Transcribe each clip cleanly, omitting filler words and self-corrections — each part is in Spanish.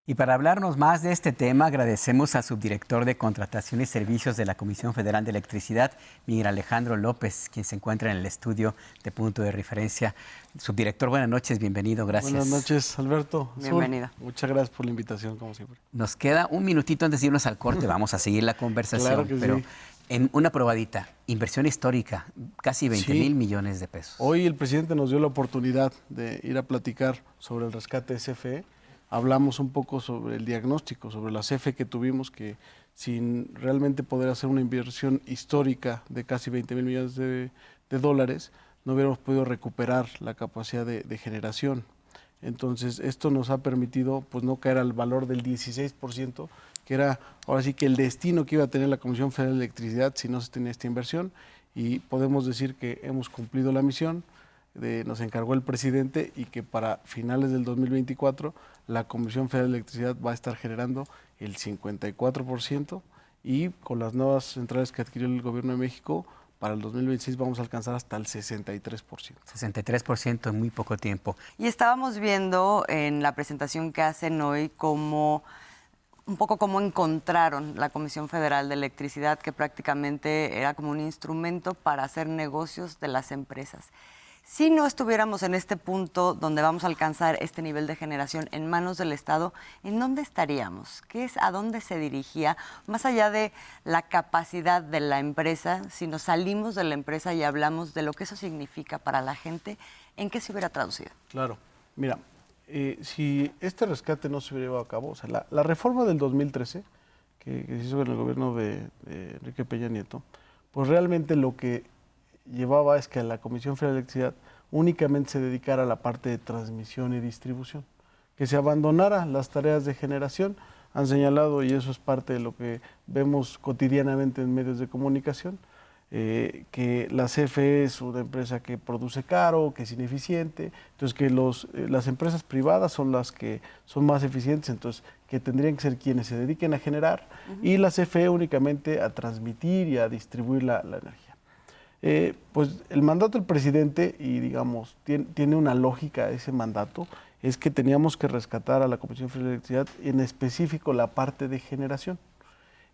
Y para hablarnos más de este tema, agradecemos al subdirector de Contratación y Servicios de la Comisión Federal de Electricidad, Miguel Alejandro López, quien se encuentra en el estudio de Punto de Referencia. Subdirector, buenas noches, bienvenido, gracias. Buenas noches, Alberto. Bienvenido. Muchas gracias por la invitación, como siempre. Nos queda un minutito antes de irnos al corte, vamos a seguir la conversación, Claro que pero sí. en una probadita, inversión histórica, casi 20,000 millones de pesos. Hoy el presidente nos dio la oportunidad de ir a platicar sobre el rescate de CFE. Hablamos un poco sobre el diagnóstico, sobre la CFE que tuvimos, que sin realmente poder hacer una inversión histórica de casi 20,000 millones de dólares, no hubiéramos podido recuperar la capacidad de generación. Entonces, esto nos ha permitido pues no caer al valor del 16%, que era ahora sí que el destino que iba a tener la Comisión Federal de Electricidad si no se tenía esta inversión, y podemos decir que hemos cumplido la misión. Nos encargó el presidente, y que para finales del 2024 la Comisión Federal de Electricidad va a estar generando el 54%, y con las nuevas centrales que adquirió el Gobierno de México, para el 2026 vamos a alcanzar hasta el 63%. 63% en muy poco tiempo. Y estábamos viendo en la presentación que hacen hoy un poco cómo encontraron la Comisión Federal de Electricidad, que prácticamente era como un instrumento para hacer negocios de las empresas. Si no estuviéramos en este punto donde vamos a alcanzar este nivel de generación en manos del Estado, ¿en dónde estaríamos? ¿A dónde se dirigía? Más allá de la capacidad de la empresa, si nos salimos de la empresa y hablamos de lo que eso significa para la gente, ¿en qué se hubiera traducido? Claro, mira, si este rescate no se hubiera llevado a cabo, o sea, la reforma del 2013, que se hizo en el gobierno de Enrique Peña Nieto, pues realmente lo que llevaba es que la Comisión Federal de Electricidad únicamente se dedicara a la parte de transmisión y distribución, que se abandonara las tareas de generación. Han señalado, y eso es parte de lo que vemos cotidianamente en medios de comunicación, que la CFE es una empresa que produce caro, que es ineficiente, entonces que las empresas privadas son las que son más eficientes, entonces que tendrían que ser quienes se dediquen a generar, y la CFE únicamente a transmitir y a distribuir la energía. Pues el mandato del presidente, y digamos, tiene una lógica ese mandato, es que teníamos que rescatar a la Comisión Federal de Electricidad, en específico la parte de generación.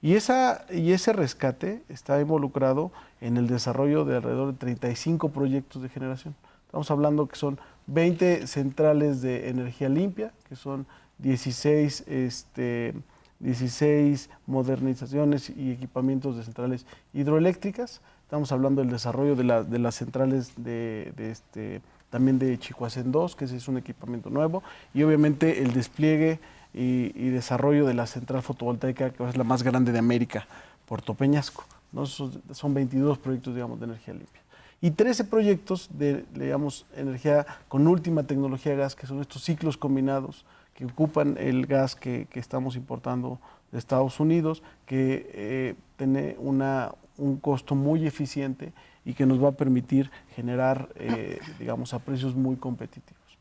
Y ese rescate está involucrado en el desarrollo de alrededor de 35 proyectos de generación. Estamos hablando que son 20 centrales de energía limpia, que son 16 modernizaciones y equipamientos de centrales hidroeléctricas. Estamos hablando del desarrollo de las centrales también de Chihuahua 2, que ese es un equipamiento nuevo, y obviamente el despliegue y desarrollo de la central fotovoltaica, que es la más grande de América, Puerto Peñasco, ¿no? Son 22 proyectos, digamos, de energía limpia. Y 13 proyectos de, digamos, energía con última tecnología de gas, que son estos ciclos combinados, que ocupan el gas que estamos importando de Estados Unidos, que tiene un costo muy eficiente y que nos va a permitir generar, digamos, a precios muy competitivos.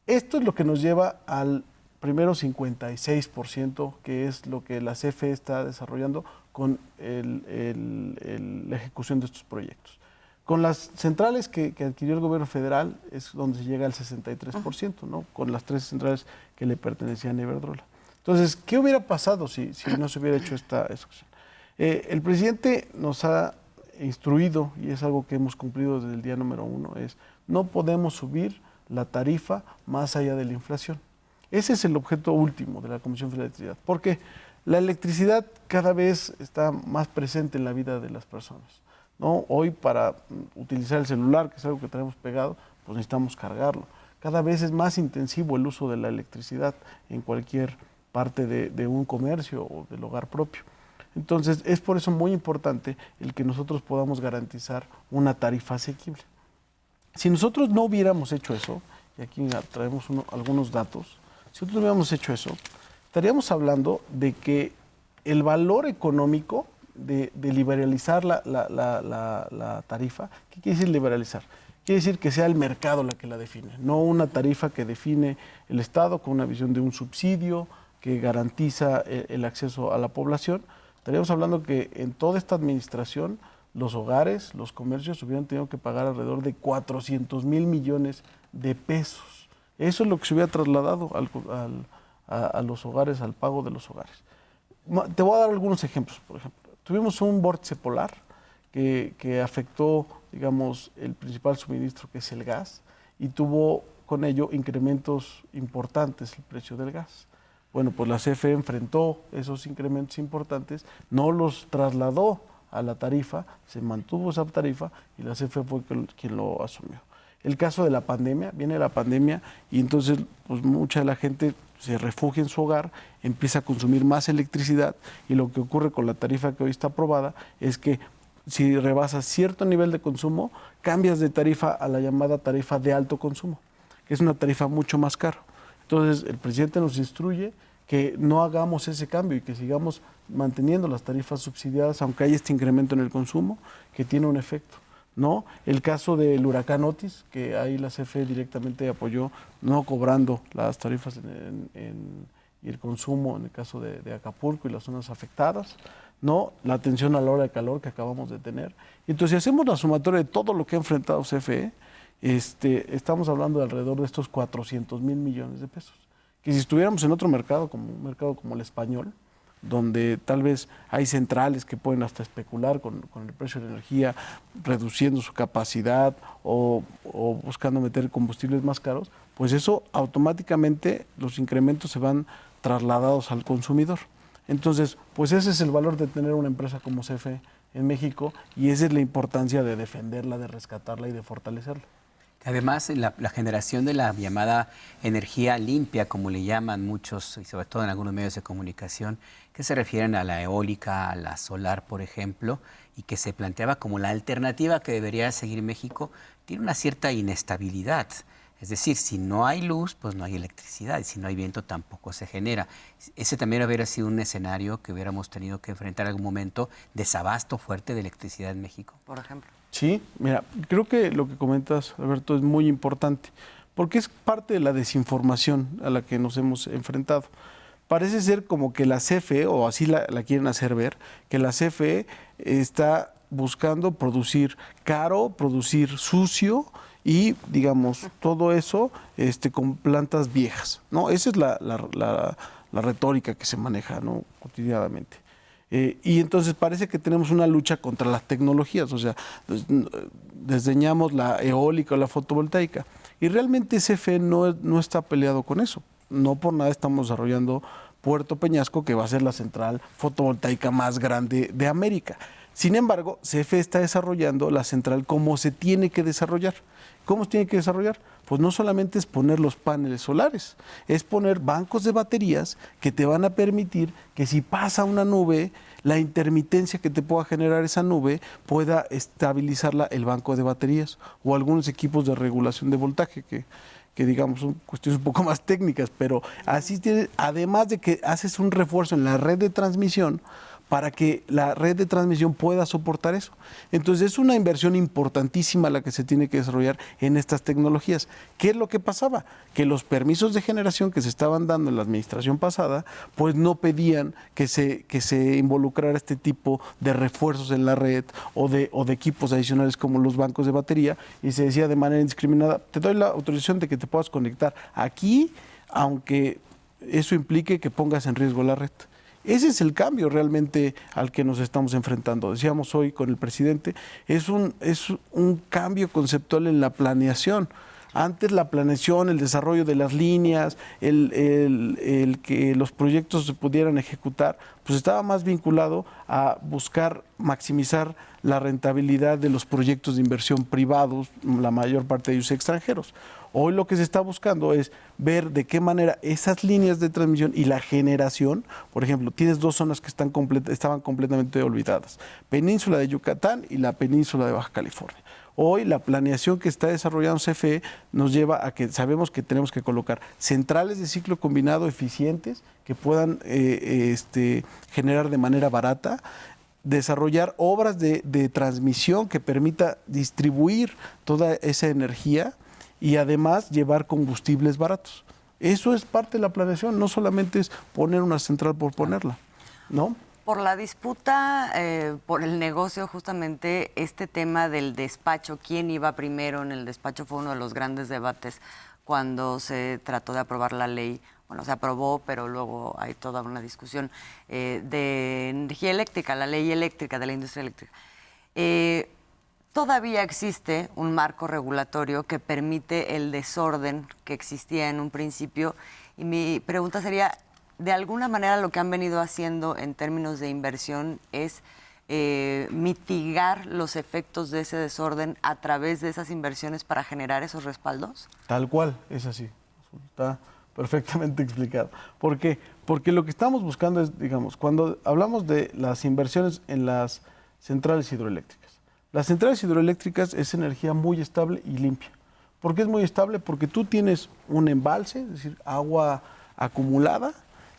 Esto es lo que nos lleva al primero 56%, que es lo que la CFE está desarrollando con la ejecución de estos proyectos. Con las centrales que adquirió el gobierno federal es donde se llega al 63%, ¿no? Con las 3 centrales que le pertenecían a Iberdrola. Entonces, ¿qué hubiera pasado si no se hubiera hecho esta ejecución? El presidente nos ha instruido, y es algo que hemos cumplido desde el día número 1, es no podemos subir la tarifa más allá de la inflación. Ese es el objeto último de la Comisión Federal de Electricidad, porque la electricidad cada vez está más presente en la vida de las personas, ¿no? Hoy, para utilizar el celular, que es algo que tenemos pegado, pues necesitamos cargarlo. Cada vez es más intensivo el uso de la electricidad en cualquier parte de un comercio o del hogar propio. Entonces, es por eso muy importante el que nosotros podamos garantizar una tarifa asequible. Si nosotros no hubiéramos hecho eso, y aquí traemos algunos datos, si nosotros no hubiéramos hecho eso, estaríamos hablando de que el valor económico de liberalizar la tarifa, ¿qué quiere decir liberalizar? Quiere decir que sea el mercado la que la define, no una tarifa que define el Estado con una visión de un subsidio que garantiza el acceso a la población. Estaríamos hablando que en toda esta administración los hogares, los comercios hubieran tenido que pagar alrededor de 400,000 millones de pesos. Eso es lo que se hubiera trasladado a los hogares, al pago de los hogares. Te voy a dar algunos ejemplos. Por ejemplo, tuvimos un vórtice polar que afectó, digamos, el principal suministro, que es el gas, y tuvo con ello incrementos importantes el precio del gas. Bueno, pues la CFE enfrentó esos incrementos importantes, no los trasladó a la tarifa, se mantuvo esa tarifa y la CFE fue quien lo asumió. El caso de la pandemia, viene la pandemia y entonces pues mucha de la gente se refugia en su hogar, empieza a consumir más electricidad y lo que ocurre con la tarifa que hoy está aprobada es que si rebasas cierto nivel de consumo, cambias de tarifa a la llamada tarifa de alto consumo, que es una tarifa mucho más cara. Entonces, el presidente nos instruye que no hagamos ese cambio y que sigamos manteniendo las tarifas subsidiadas, aunque haya este incremento en el consumo, que tiene un efecto, ¿no? El caso del huracán Otis, que ahí la CFE directamente apoyó, no cobrando las tarifas y el consumo en el caso de Acapulco y las zonas afectadas, ¿no? La atención a la hora de calor que acabamos de tener. Entonces, si hacemos la sumatoria de todo lo que ha enfrentado CFE, estamos hablando de alrededor de estos 400,000 millones de pesos. Que si estuviéramos en otro mercado, como un mercado como el español, donde tal vez hay centrales que pueden hasta especular con el precio de la energía, reduciendo su capacidad o buscando meter combustibles más caros, pues eso automáticamente los incrementos se van trasladados al consumidor. Entonces, pues ese es el valor de tener una empresa como CFE en México y esa es la importancia de defenderla, de rescatarla y de fortalecerla. Además, la generación de la llamada energía limpia, como le llaman muchos, y sobre todo en algunos medios de comunicación, que se refieren a la eólica, a la solar, por ejemplo, y que se planteaba como la alternativa que debería seguir México, tiene una cierta inestabilidad. Es decir, si no hay luz, pues no hay electricidad, y si no hay viento tampoco se genera. Ese también hubiera sido un escenario que hubiéramos tenido que enfrentar en algún momento, desabasto fuerte de electricidad en México. Por ejemplo. Sí, mira, creo que lo que comentas, Alberto, es muy importante, porque es parte de la desinformación a la que nos hemos enfrentado. Parece ser como que la CFE, o así la quieren hacer ver, que la CFE está buscando producir caro, producir sucio y, digamos, todo eso con plantas viejas, ¿no? Esa es la retórica que se maneja, ¿no?, cotidianamente. Y entonces parece que tenemos una lucha contra las tecnologías, o sea, desdeñamos la eólica o la fotovoltaica. Y realmente CFE no está peleado con eso. No por nada estamos desarrollando Puerto Peñasco, que va a ser la central fotovoltaica más grande de América. Sin embargo, CFE está desarrollando la central como se tiene que desarrollar. ¿Cómo se tiene que desarrollar? Pues no solamente es poner los paneles solares, es poner bancos de baterías que te van a permitir que si pasa una nube, la intermitencia que te pueda generar esa nube pueda estabilizarla el banco de baterías o algunos equipos de regulación de voltaje que digamos son cuestiones un poco más técnicas, pero así tienes, además de que haces un refuerzo en la red de transmisión para que la red de transmisión pueda soportar eso. Entonces es una inversión importantísima la que se tiene que desarrollar en estas tecnologías. ¿Qué es lo que pasaba? Que los permisos de generación que se estaban dando en la administración pasada, pues no pedían que se involucrara este tipo de refuerzos en la red o de equipos adicionales como los bancos de batería, y se decía de manera indiscriminada, te doy la autorización de que te puedas conectar aquí, aunque eso implique que pongas en riesgo la red. Ese es el cambio realmente al que nos estamos enfrentando. Decíamos hoy con el presidente, es un cambio conceptual en la planeación. Antes la planeación, el desarrollo de las líneas, el que los proyectos se pudieran ejecutar, pues estaba más vinculado a buscar maximizar la rentabilidad de los proyectos de inversión privados, la mayor parte de ellos extranjeros. Hoy lo que se está buscando es ver de qué manera esas líneas de transmisión y la generación, por ejemplo, tienes dos zonas que estaban completamente olvidadas, Península de Yucatán y la Península de Baja California. Hoy la planeación que está desarrollando CFE nos lleva a que sabemos que tenemos que colocar centrales de ciclo combinado eficientes que puedan generar de manera barata, desarrollar obras de transmisión que permita distribuir toda esa energía y además llevar combustibles baratos. Eso es parte de la planeación, no solamente es poner una central por ponerla, ¿no? Por la disputa, por el negocio, justamente este tema del despacho, quién iba primero en el despacho fue uno de los grandes debates cuando se trató de aprobar la ley bueno, se aprobó, pero luego hay toda una discusión de energía eléctrica, la ley eléctrica de la industria eléctrica. Todavía existe un marco regulatorio que permite el desorden que existía en un principio, y mi pregunta sería, de alguna manera lo que han venido haciendo en términos de inversión es mitigar los efectos de ese desorden a través de esas inversiones para generar esos respaldos? Tal cual, es así. Está perfectamente explicado. ¿Por qué? Porque lo que estamos buscando es, digamos, cuando hablamos de las inversiones en las centrales hidroeléctricas. Las centrales hidroeléctricas es energía muy estable y limpia. ¿Por qué es muy estable? Porque tú tienes un embalse, es decir, agua acumulada,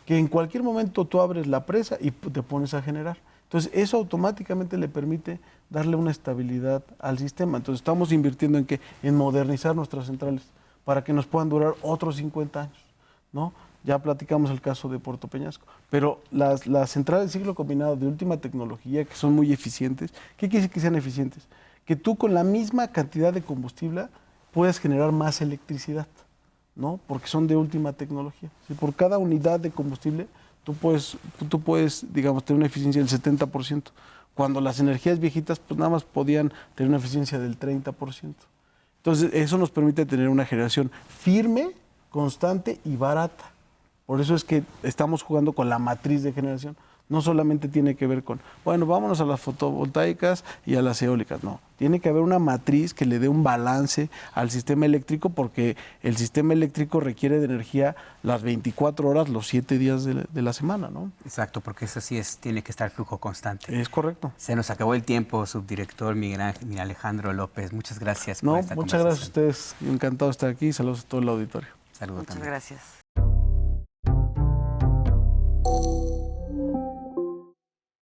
que en cualquier momento tú abres la presa y te pones a generar. Entonces, eso automáticamente le permite darle una estabilidad al sistema. Entonces, estamos invirtiendo en qué? En modernizar nuestras centrales para que nos puedan durar otros 50 años, ¿no? Ya platicamos el caso de Puerto Peñasco, pero las centrales de ciclo combinado de última tecnología, que son muy eficientes, ¿qué quiere decir que sean eficientes? Que tú con la misma cantidad de combustible puedas generar más electricidad, ¿no? Porque son de última tecnología. Si por cada unidad de combustible tú puedes, digamos, tener una eficiencia del 70%, cuando las energías viejitas pues nada más podían tener una eficiencia del 30%. Entonces, eso nos permite tener una generación firme, constante y barata. Por eso es que estamos jugando con la matriz de generación. No solamente tiene que ver con, bueno, vámonos a las fotovoltaicas y a las eólicas. No, tiene que haber una matriz que le dé un balance al sistema eléctrico, porque el sistema eléctrico requiere de energía las 24 horas, los 7 días de la semana, ¿no? Exacto, porque eso sí tiene que estar flujo constante. Es correcto. Se nos acabó el tiempo, subdirector Miguel Alejandro López. Muchas gracias por esta muchas conversación. gracias a ustedes. Encantado de estar aquí. Saludos a todo el auditorio. Saludos Muchas también. gracias.